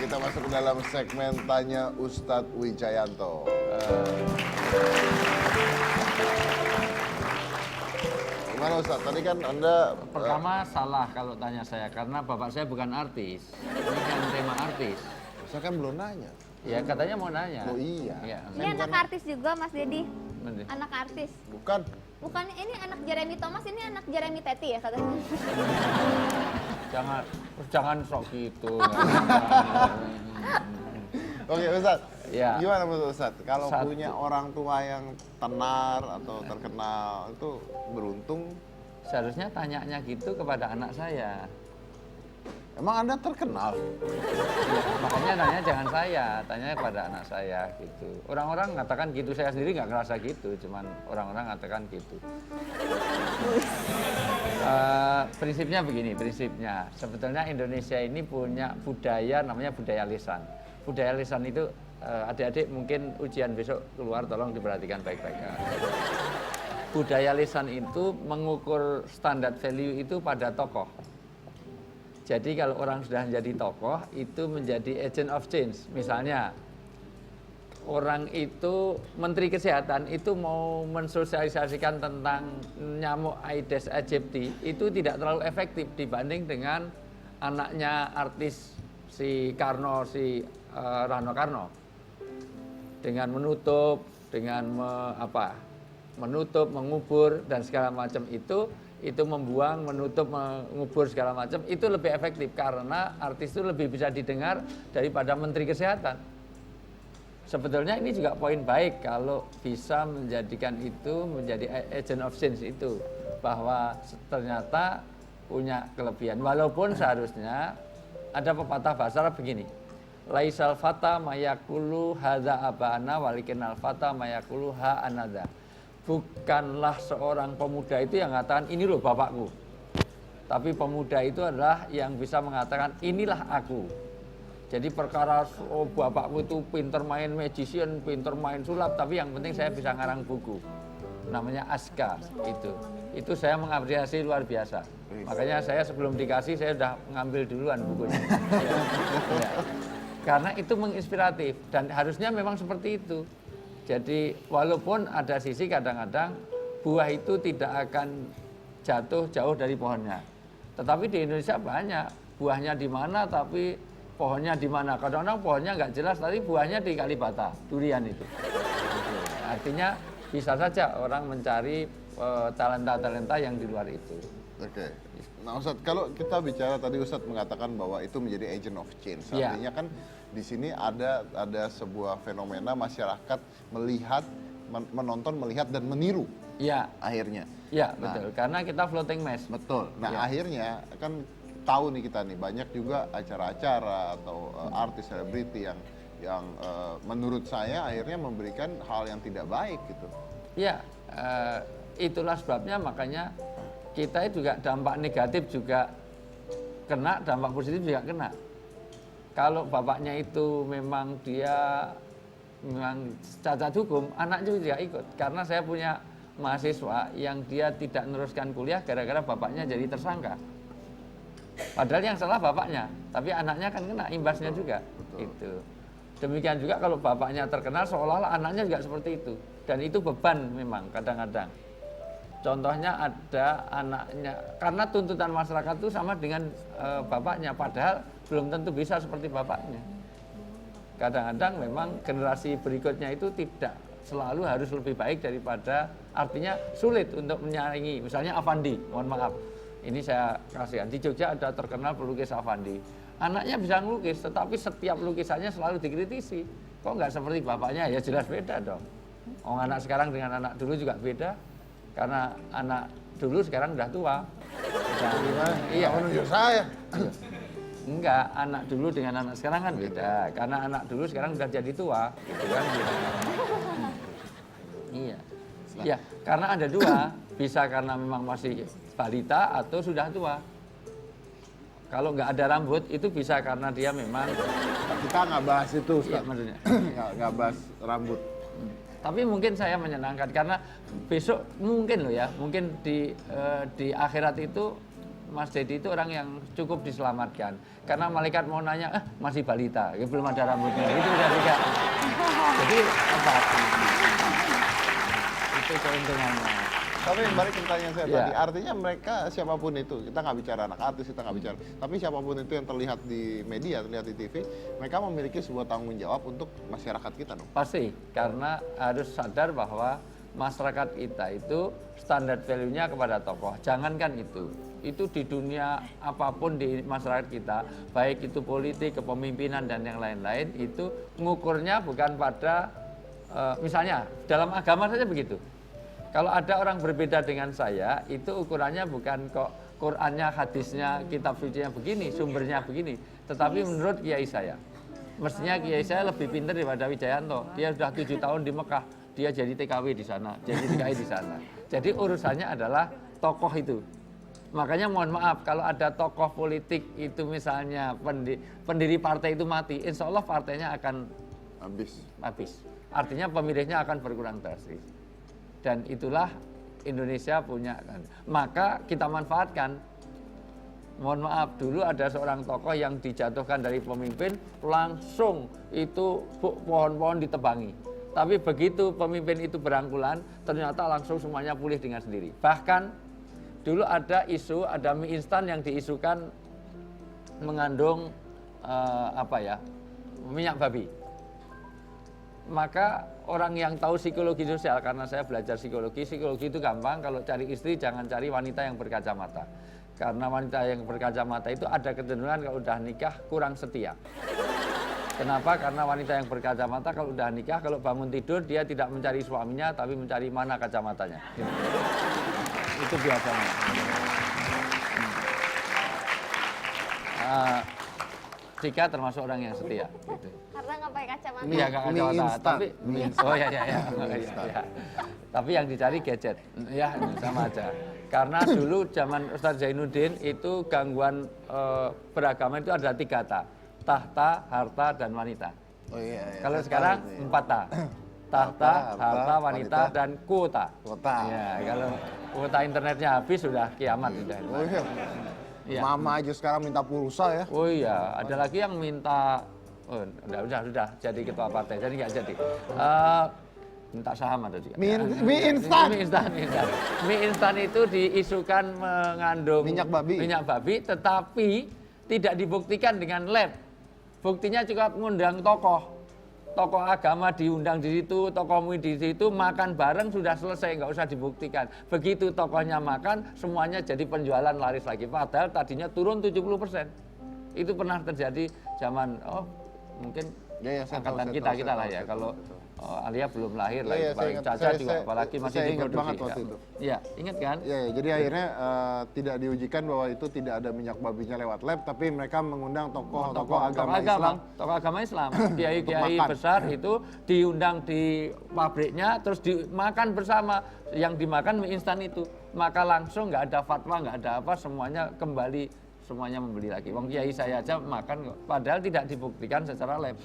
kita masuk ke dalam segmen Tanya Ustadz Wijayanto. Gimana Ustadz? Tadi kan Anda... Pertama salah kalau tanya saya, karena bapak saya bukan artis. Ini kan tema artis. Saya kan belum nanya. Ya katanya mau nanya. Oh iya. Ya. Ini anak artis juga Mas Dedi. Nanti. Anak artis. Bukan. Bukan ini anak Jeremy Thomas, ini anak Jeremy Teti ya katanya. Jangan sok gitu. Oke Ustadz, Ya. gimana menurut Ustadz? Kalau Satu. punya orang tua yang tenar atau terkenal, itu beruntung. Seharusnya tanyanya gitu kepada anak saya. Emang Anda terkenal? Ya, makanya tanya jangan saya, tanya kepada anak saya gitu. Orang-orang mengatakan gitu, saya sendiri nggak ngerasa gitu, cuman orang-orang mengatakan gitu. Prinsipnya begini, prinsipnya sebetulnya Indonesia ini punya budaya namanya budaya lisan. Budaya lisan itu adik-adik mungkin ujian besok keluar, tolong diperhatikan baik-baik. Budaya lisan itu mengukur standar value itu pada tokoh. Jadi kalau orang sudah menjadi tokoh, itu menjadi agent of change. Misalnya, orang itu, Menteri Kesehatan itu mau mensosialisasikan tentang nyamuk Aedes aegypti, itu tidak terlalu efektif dibanding dengan anaknya artis si Karno, si Rano Karno. Dengan menutup, dengan menutup, mengubur, dan segala macam itu membuang, menutup, mengubur segala macam, itu lebih efektif karena artis itu lebih bisa didengar daripada Menteri Kesehatan. Sebetulnya ini juga poin baik kalau bisa menjadikan itu menjadi agent of change itu, bahwa ternyata punya kelebihan. Walaupun seharusnya ada pepatah bahasa Arab begini, laisal fata mayakulu hadza abana walikinal fata mayakulu ha anada. Bukanlah seorang pemuda itu yang mengatakan ini loh bapakku, tapi pemuda itu adalah yang bisa mengatakan inilah aku. Jadi perkara bapakku itu pinter main magician, pinter main sulap, tapi yang penting saya bisa ngarang buku, namanya Aska. Itu saya mengapresiasi luar biasa. Makanya saya sebelum dikasih saya sudah ngambil duluan bukunya. Ya. Karena itu menginspiratif dan harusnya memang seperti itu. Jadi walaupun ada sisi kadang-kadang buah itu tidak akan jatuh jauh dari pohonnya. Tetapi di Indonesia banyak buahnya di mana tapi pohonnya di mana. Kadang-kadang pohonnya nggak jelas tapi buahnya di Kalibata, durian itu. Artinya bisa saja orang mencari talenta-talenta yang di luar itu. Oke. Nah Ustadz, kalau kita bicara tadi Ustadz mengatakan bahwa itu menjadi agent of change. Ya. Artinya kan di sini ada sebuah fenomena masyarakat melihat, menonton, melihat dan meniru. Iya. Akhirnya. Iya, betul. Karena kita floating mass. Betul. Nah, Ya. akhirnya kan tahu nih kita nih banyak juga acara-acara atau artis selebriti yang menurut saya akhirnya memberikan hal yang tidak baik gitu. Iya, itulah sebabnya makanya kita juga dampak negatif juga kena, dampak positif juga kena. Kalau bapaknya itu memang dia memang cacat hukum, anaknya juga ikut. Karena saya punya mahasiswa yang dia tidak meneruskan kuliah gara-gara bapaknya jadi tersangka. Padahal yang salah bapaknya, tapi anaknya kan kena imbasnya juga. Itu. Demikian juga kalau bapaknya terkenal seolah-olah anaknya juga seperti itu. Dan itu beban memang kadang-kadang. Contohnya ada anaknya, karena tuntutan masyarakat itu sama dengan bapaknya, padahal belum tentu bisa seperti bapaknya. Kadang-kadang memang generasi berikutnya itu tidak selalu harus lebih baik daripada, artinya sulit untuk menyaingi. Misalnya Avandi, mohon maaf, ini saya kasihan, di Jogja ada terkenal pelukis Avandi. Anaknya bisa ngelukis, tetapi setiap lukisannya selalu dikritisi. Kok nggak seperti bapaknya? Ya jelas beda dong. Orang anak sekarang dengan anak dulu juga beda. Karena anak dulu sekarang udah tua. Iya, menunjuk saya. Enggak, anak dulu dengan anak sekarang kan beda. Karena anak dulu sekarang udah jadi tua, gitu kan? Iya. Iya, karena ada dua, bisa karena memang masih balita atau sudah tua. Kalau nggak ada rambut itu bisa karena dia memang. Kita nggak bahas itu, Ustaz. Iya, maksudnya. Nggak bahas rambut. Tapi mungkin saya menyenangkan karena besok mungkin loh ya, mungkin di akhirat itu Mas Dedi itu orang yang cukup diselamatkan. Karena malaikat mau nanya, masih balita, ya, belum ada rambutnya. Itu udah tidak. Jadi apa? Itu keuntungannya. Tapi balik ke pertanyaan saya Ya. tadi, artinya mereka siapapun itu, kita nggak bicara anak artis, kita nggak bicara, tapi siapapun itu yang terlihat di media, terlihat di TV, mereka memiliki sebuah tanggung jawab untuk masyarakat kita dong. Pasti, karena harus sadar bahwa masyarakat kita itu standar value-nya kepada tokoh. Jangankan itu di dunia apapun di masyarakat kita, baik itu politik, kepemimpinan dan yang lain-lain, itu ngukurnya bukan pada misalnya dalam agama saja begitu. Kalau ada orang berbeda dengan saya, itu ukurannya bukan kok Qur'annya, hadisnya, kitab sucinya begini, sumbernya begini, tetapi menurut kiai saya. Mestinya kiai saya lebih pintar daripada Wijayanto. Dia sudah 7 tahun di Mekah, dia jadi TKW di sana, jadi TKI di sana. Jadi urusannya adalah tokoh itu. Makanya mohon maaf kalau ada tokoh politik itu misalnya pendiri partai itu mati, insya Allah partainya akan habis. Artinya pemilihnya akan berkurang drastis. Dan itulah Indonesia punya kan. Maka kita manfaatkan. Mohon maaf, dulu ada seorang tokoh yang dijatuhkan dari pemimpin, langsung itu pohon-pohon ditebangi. Tapi begitu pemimpin itu berangkulan, ternyata langsung semuanya pulih dengan sendiri. Bahkan dulu ada isu, ada mie instan yang diisukan mengandung minyak babi. Maka orang yang tahu psikologi sosial, karena saya belajar psikologi itu gampang, kalau cari istri jangan cari wanita yang berkacamata. Karena wanita yang berkacamata itu ada kecenderungan kalau udah nikah kurang setia. Kenapa? Karena wanita yang berkacamata kalau udah nikah, kalau bangun tidur dia tidak mencari suaminya, tapi mencari mana kacamatanya. Itu biasanya. Jika termasuk orang yang setia. Gitu. Karena nggak pakai kacamata. Iya, nggak kacamata. Tapi tapi yang dicari gadget. Ya, sama aja. Karena dulu zaman Ustadz Zainuddin itu gangguan beragama itu ada 3 ta. Tahta, harta, dan wanita. Oh iya. Kalau sekarang 4 ta. Tahta, harta, wanita, dan kuota. Ya, kalau kuota internetnya habis sudah kiamat sudah. Oh iya. Ya. Mama aja sekarang minta pulsa ya. Oh iya, ada lagi yang minta, sudah jadi ketua partai, jadi nggak jadi. Minta saham ada juga. Mie instan. Mie instan itu diisukan mengandung minyak babi, tetapi tidak dibuktikan dengan lab. Buktinya juga mengundang tokoh agama diundang di situ, tokoh MUI di situ, makan bareng sudah selesai, nggak usah dibuktikan. Begitu tokohnya makan, semuanya jadi penjualan laris lagi. Padahal tadinya turun 70%. Itu pernah terjadi zaman, mungkin angkatan kita lah ya. Kalau Alia belum lahir lah, paling Caca juga apalagi masih diproduksi. Iya, ingat kan? Iya, jadi akhirnya tidak diujikan bahwa itu tidak ada minyak babinya lewat lab, tapi mereka mengundang tokoh agama Islam. Tokoh agama Islam, kiai-kiai besar itu diundang di pabriknya, terus dimakan bersama. Yang dimakan mie instan itu, maka langsung nggak ada fatwa, nggak ada apa, semuanya kembali, semuanya membeli lagi. Wong kiai saya aja makan kok, padahal tidak dibuktikan secara lab.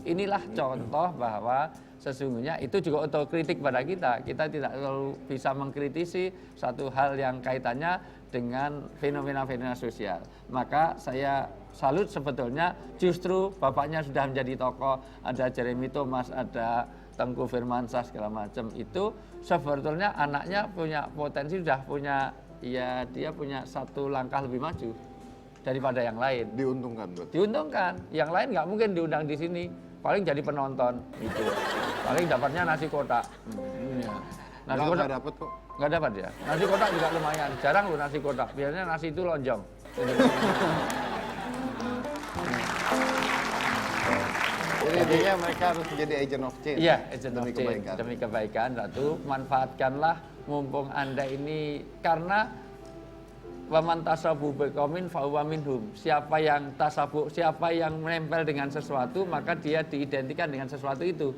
Inilah contoh bahwa sesungguhnya itu juga otokritik pada kita. Kita tidak selalu bisa mengkritisi satu hal yang kaitannya dengan fenomena-fenomena sosial. Maka saya salut sebetulnya justru bapaknya sudah menjadi tokoh, ada Jeremy Thomas, ada Tengku Firmansyah segala macam. Itu sebetulnya anaknya punya potensi, sudah punya, ya dia punya satu langkah lebih maju daripada yang lain. Diuntungkan berarti. Diuntungkan. Yang lain nggak mungkin diundang di sini. Paling jadi penonton gitu. Paling dapatnya nasi kotak. Nasi kotak nggak dapat kok. Nggak dapat ya. Nasi kotak juga lumayan. Jarang loh nasi kotak. Biasanya nasi itu lonjong. Jadi intinya mereka harus menjadi agent of change. Iya, agent of demi change. kebaikan. Demi kebaikan. Satu, manfaatkanlah mumpung Anda ini, karena waman tasabu biqaumin fahuwa minhum. Siapa yang tasabu, siapa yang menempel dengan sesuatu, maka dia diidentikan dengan sesuatu itu.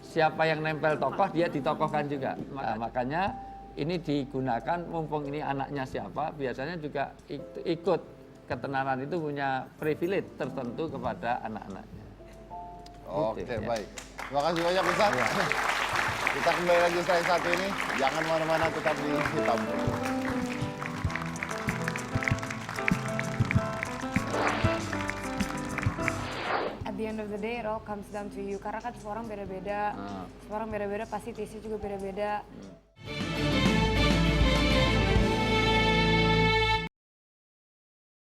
Siapa yang nempel tokoh, dia ditokohkan juga. Makanya ini digunakan mumpung ini anaknya siapa, biasanya juga ikut ketenaran itu punya privilege tertentu kepada anak-anaknya. Oke, Gitu, ya. baik. Terima kasih banyak Ustaz. Kita kembali lagi setelah satu ini. Jangan mana-mana, tetap di Hitam. end of the day it all comes down to you karena kan semua orang beda-beda, semua orang beda-beda pasti taste juga beda-beda.